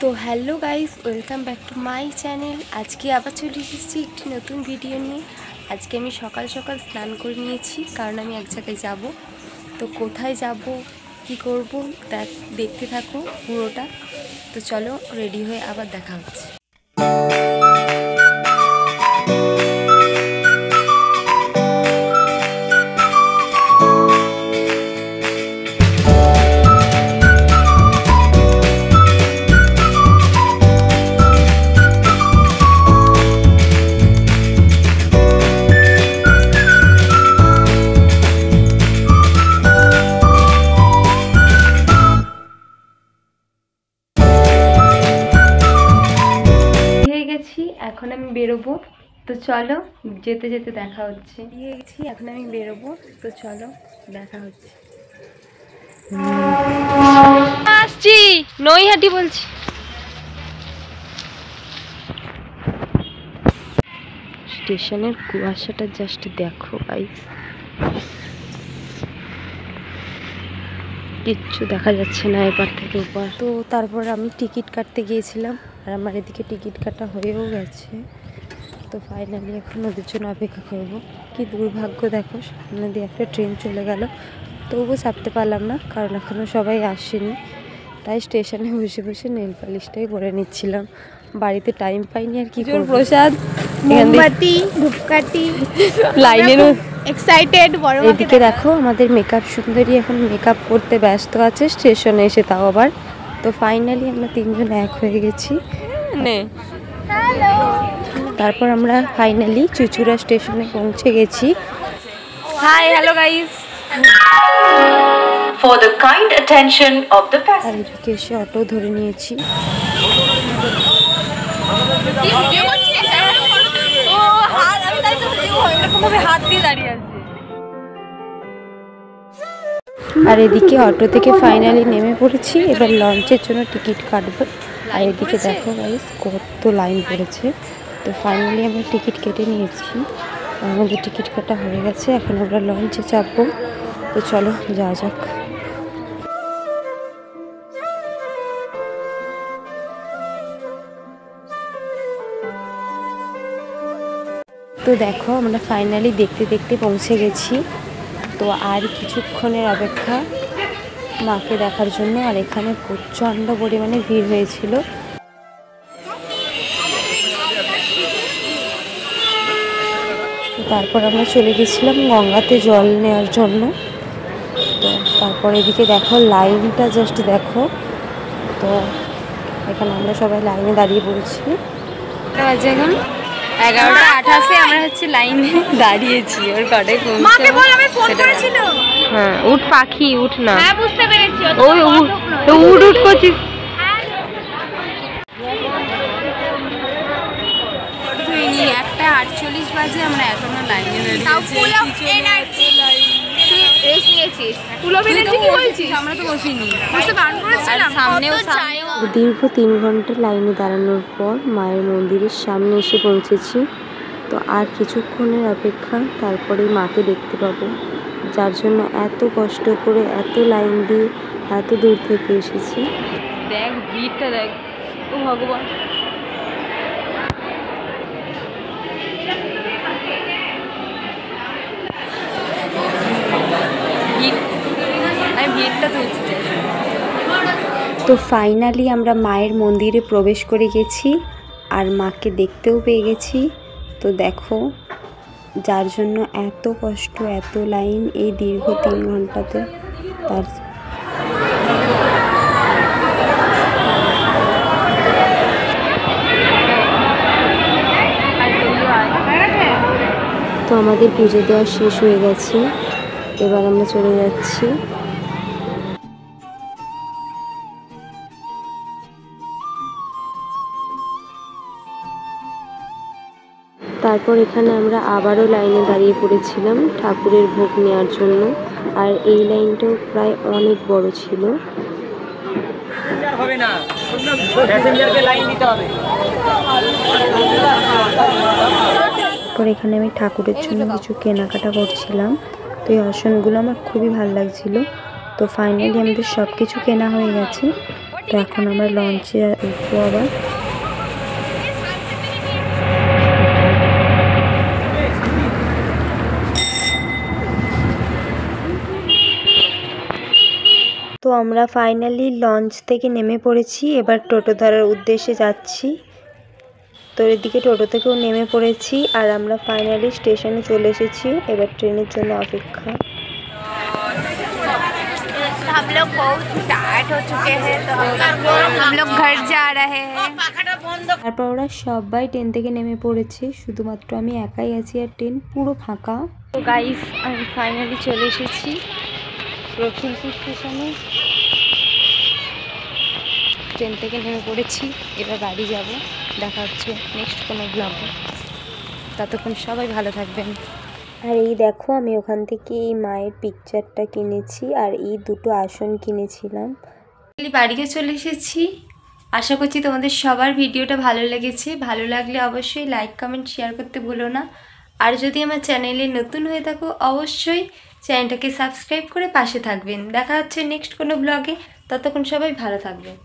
তো hello guys, welcome back to my channel. আজকে আবার চলে এসেছি একটি নতুন ভিডিও নিয়ে। আজকে আমি সকাল সকাল স্নান করে নিয়েছি, কারণ আমি এক জায়গায় যাব। তো কোথায় যাব, কি করব, দেখতে থাকো পুরোটা। তো চলো, রেডি হয়ে আবার দেখা হচ্ছে। এখন আমি বেরোবো, তো চলো যেতে যেতে দেখা হচ্ছে। দিয়ে গেছি, এখন আমি বেরোবো, তো চলো দেখা হচ্ছে। আসছি, নৈহাটি বলছি। স্টেশনের কুয়াশাটা জাস্ট দেখো গাইস, কিচ্ছু দেখা যাচ্ছে না এবার থেকে উপর। তো তারপর আমি টিকিট কাটতে গিয়েছিলাম, আর আমার এদিকে টিকিট কাটা হয়েও গেছে। তো ফাইনালি এখন ওদের জন্য অপেক্ষা করবো। কি দুর্ভাগ্য দেখো, সামনে দিয়ে একটা ট্রেন চলে গেল, তবুও চাপতে পারলাম না, কারণ এখনও সবাই আসেনি। তাই স্টেশনে বসে বসে নেল পালিশটাই পরে নিচ্ছিলাম। বাড়িতে টাইম পাইনি আর কি করব। প্রসাদ, মোমবাতি, ধূপকাঠি, লাইনের এক্সাইটেড। এদিকে দেখো আমাদের মেকআপ সুন্দরী এখন মেকআপ করতে ব্যস্ত আছে স্টেশনে এসে, তাও আবার। তো ফাইনালি আমরা তিনজন এক হয়ে গেছি। তারপর আমরা ফাইনালি চুচুড়া স্টেশনে পৌঁছে গেছি। Hi hello guys, for the kind attention of the passengers. আর এদিকে এসে অটো ধরে নিয়েছি। আর এদিকে অটো থেকে ফাইনালি নেমে পড়েছি, এবার লঞ্চের জন্য টিকিট কাটবো। আর এদিকে দেখো গাইস কত লাইন পড়েছে। তো ফাইনালি আমরা টিকিট কেটে নিয়েছি, আমাদের টিকিট কাটা হয়ে গেছে। এখন আমরা লঞ্চে চাপবো, তো চলো যাওয়া যাক। তো দেখো আমরা ফাইনালি দেখতে দেখতে পৌঁছে গেছি। তো আর কিছুক্ষণের অপেক্ষা মাকে দেখার জন্য, আর এখানে প্রচণ্ড পরিমাণে ভিড় হয়েছিল। তো তারপর আমরা চলে গেছিলাম গঙ্গাতে জল নেওয়ার জন্য। তো তারপর এদিকে দেখো লাইনটা জাস্ট দেখো। তো এখানে আমরা সবাই লাইনে দাঁড়িয়ে পড়েছি। বাজে এখন 11:28, আমরা হচ্ছে লাইনে দাঁড়িয়েছি। ওর কটায় পৌঁছে, হ্যাঁ উঠ পাখি উঠ না, বুঝতে পেরেছি ওই উঠ উঠ করছিস। 1:48 বাজে, আমরা এখনো লাইনে দাঁড়িয়েছি। দীর্ঘ 3 ঘন্টা লাইনে দাঁড়ানোর পর মায়ের মন্দিরের সামনে এসে পৌঁছেছি। তো আর কিছুক্ষণের অপেক্ষা, তারপরে মাকে দেখতে পাবো, যার জন্য এত কষ্ট করে এত লাইন দিয়ে এত দূর থেকে এসেছি। দেখ ভিড়টা দেখ, ও ভগবান। তো ফাইনালি আমরা মায়ের মন্দিরে প্রবেশ করে গেছি, আর মাকে দেখতেও পেয়ে গেছি। তো দেখো, যার জন্য এত কষ্ট এত লাইন এই দীর্ঘ 3 ঘন্টাতে, তার তো আমাদের পুজো দেওয়া শেষ হয়ে গেছে, এবার আমরা চলে যাচ্ছি। তারপর এখানে আমরা আবারও লাইনে দাঁড়িয়ে পড়েছিলাম ঠাকুরের ভোগ নেওয়ার জন্য, আর এই লাইনটাও প্রায় অনেক বড় ছিল। তারপর এখানে আমি ঠাকুরের জন্য কিছু কেনাকাটা করছিলাম। তো এই আসনগুলো আমার খুবই ভালো লাগছিল। তো ফাইনালি আমাদের সব কিছু কেনা হয়ে গেছে। তো এখন আমরা লঞ্চে উঠবো আবার। তো আমরা ফাইনালি লঞ্চ থেকে নেমে পড়েছি, এবার টোটো ধরার উদ্দেশ্যে যাচ্ছি। তো এদিকে টোটো থেকেও নেমে পড়েছি আর আমরা ফাইনালি স্টেশনে চলে এসেছি, এবার ট্রেনের জন্য অপেক্ষা। हम लोग बहुत टायर्ड हो चुके हैं तो हम लोग घर जा रहे हैं। তারপর ওরা সবাই ট্রেন থেকে নেমে পড়েছে, শুধুমাত্র আমি একাই আছি আর ট্রেন পুরো ফাঁকা। তো গাইস আমি ফাইনালি চলে এসেছি লক্ষ্মীমপুর স্টেশনে, ট্রেন থেকে নেমে পড়েছি, এবার বাড়ি যাব। দেখা হচ্ছে নেক্সট কোনো ব্লগে, ততক্ষণ সবাই ভালো থাকবেন। আর এই দেখো আমি ওখান থেকে এই মায়ের পিকচারটা কিনেছি আর এই দুটো আসন কিনেছিলাম। বাড়িতে চলে এসেছি, আশা করছি তোমাদের সবার ভিডিওটা ভালো লেগেছে। ভালো লাগলে অবশ্যই লাইক কমেন্ট শেয়ার করতে ভুলো না। আর যদি আমার চ্যানেলে নতুন হয়ে থাকো অবশ্যই চ্যানেলটাকে সাবস্ক্রাইব করে পাশে থাকবেন। দেখা হচ্ছে নেক্সট কোনো ব্লগে, ততক্ষণ সবাই ভালো থাকবেন।